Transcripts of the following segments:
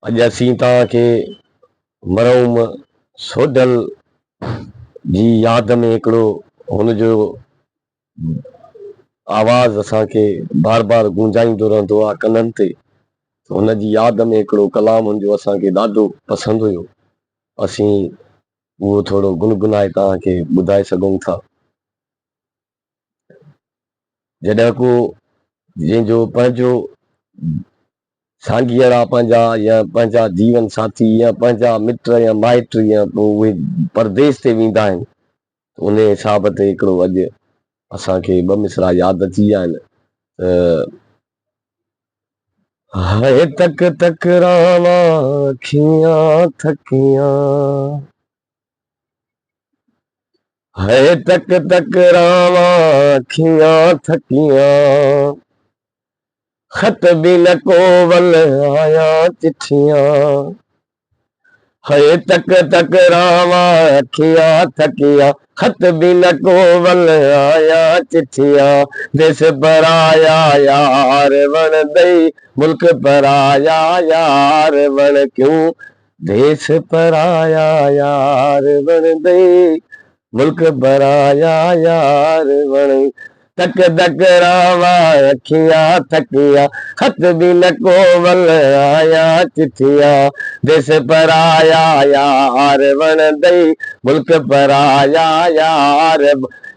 अॼु असीं तव्हांखे मरहूम सोडल जी यादि में हिकिड़ो हुनजो आवाज़ असांखे बार बार गूंजाईंदो रहंदो आहे कननि ते। हुनजी यादि में हिकिड़ो कलाम हुनजो असांखे ॾाढो पसंदि हुयो। असीं उहो थोरो गुनगुनाए तव्हांखे ॿुधाए सघूं था। जॾहिं को जंहिंजो पंहिंजो साॻीअड़ा पंहिंजा या पंहिंजा जीवन साथी या पंहिंजा मिट या माइट या पोइ उहे परदेस ते वेंदा आहिनि, उन हिसाब ते हिकिड़ो अॼु असांखे ॿ मिसरा यादि अची विया आहिनि। हाय तक तक रावा अखियां थकियां, हाय तक तक रावा अखियां थकियां, खत भी न कोवल आया चिट्ठियां। हाय तक तक रावा अखियां थकियां, खत भी न कोवल आया चिट्ठियां। देश पराया यार वण दई, मुल्क पराया यार वण क्यों। देश पराया यार वण दई, मुल्क पराया यार वण। तक तक रावा अखियां थकियां, खत भी न कोवल आया चिट्ठियां। देश पराया यार वण दई, मुल्क पराया यार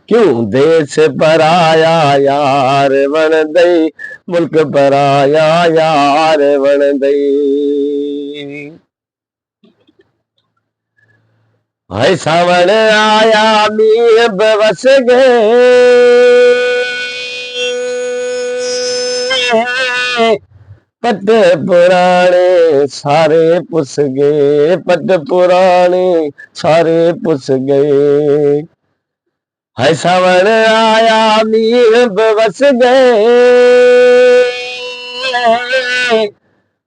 क्यों। देश पराया यार वण दई, मुल्क पराया यार वण दई। हाय सावण आया मींह बवस गए, पट पुराने सारे पुस गए, पट पुराने सारे पुस गए। हाय सावण आया मींह बवस गए,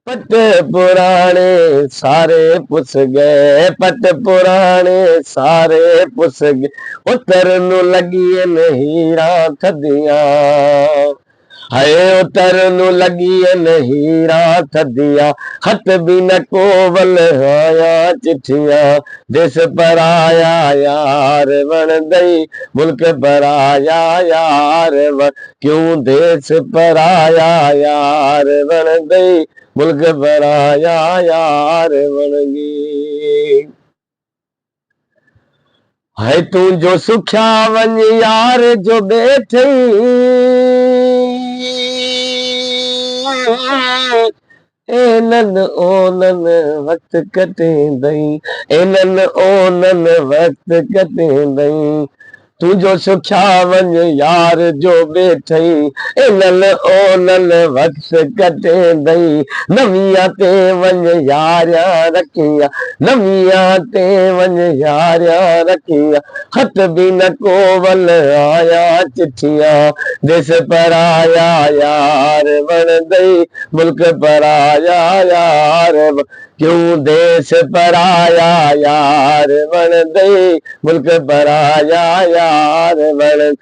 पट पुराने सारे पुस गए, पट पुराने सारे पुस गए। उतर नू लगियन हीरा थदियां, हाय उतर नू लगियन हीरा थदियां, खत भी न कोवल आया चिट्ठियां। देश पराया यार वण दई, मुल्क पराया यार वण क्यों। देश पराया यार वण दई, मुल्क पराया यार वण गी। हाय तुंहिंजो सुखिया वञ यार जो ॿेठई, एनन ओनन वक्त कटेंदई, एनन ओनन वक्त कटेंदई। तुंहिंजो सुखिया वञ यार जो ॿेठई, एनन ओनन वक्त कटेंदई। नविया ते वञ यारियां रखिया, नविया ते वञ यारियां रखिया, खत भी न कोवल आया चिट्ठियां। देश पराया यार वण दई, मुल्क पराया यार क्यों। देश पराया यार वण दई, मुल्क पराया यार वण।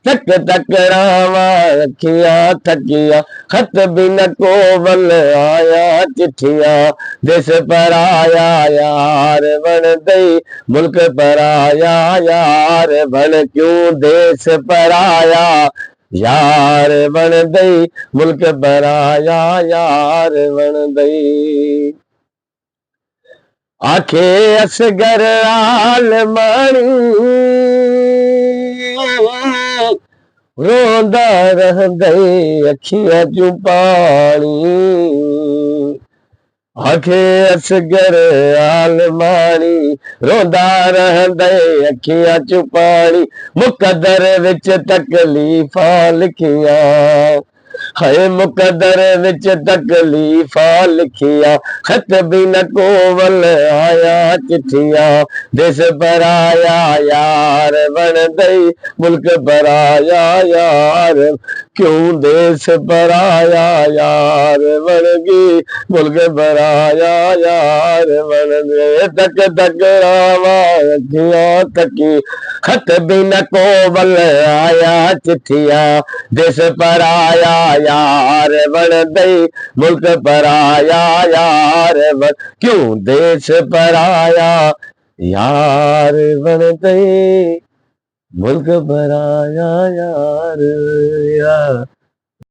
तक तक रावा अखियां थकियां, खत भी न कोवल आया चिट्ठियां। देश पराया यार वण दई, मुल्क पराया यार वण क्यों। देश पराया यार वण दई, मुल्क पराया यार वण दई। आखे असगर आल माणी, रोंदा रहंदई अखियां जूं पाणी। आखे असगर आल माणी, रोंदा रहंदई अखियां जूं पाणी। मुकदर विच तकलीफ़ा लिखियां, हाय मुकदर विच तकलीफ़ा लिखिया, खत भी न कोवल आया चिट्ठियां। देश पराया यार वण दई, मुल्क पराया यार क्यों। देश पराया यार वण गी, मुल्क पराया यार वण दे। तक तक रावा अखियां थकी, खत भी न कोवल आया चिट्ठियां। देश पराया यार बन दई मुल्क पराया यार बन क्यों देश पराया यार बन दई मुल्क पराया यार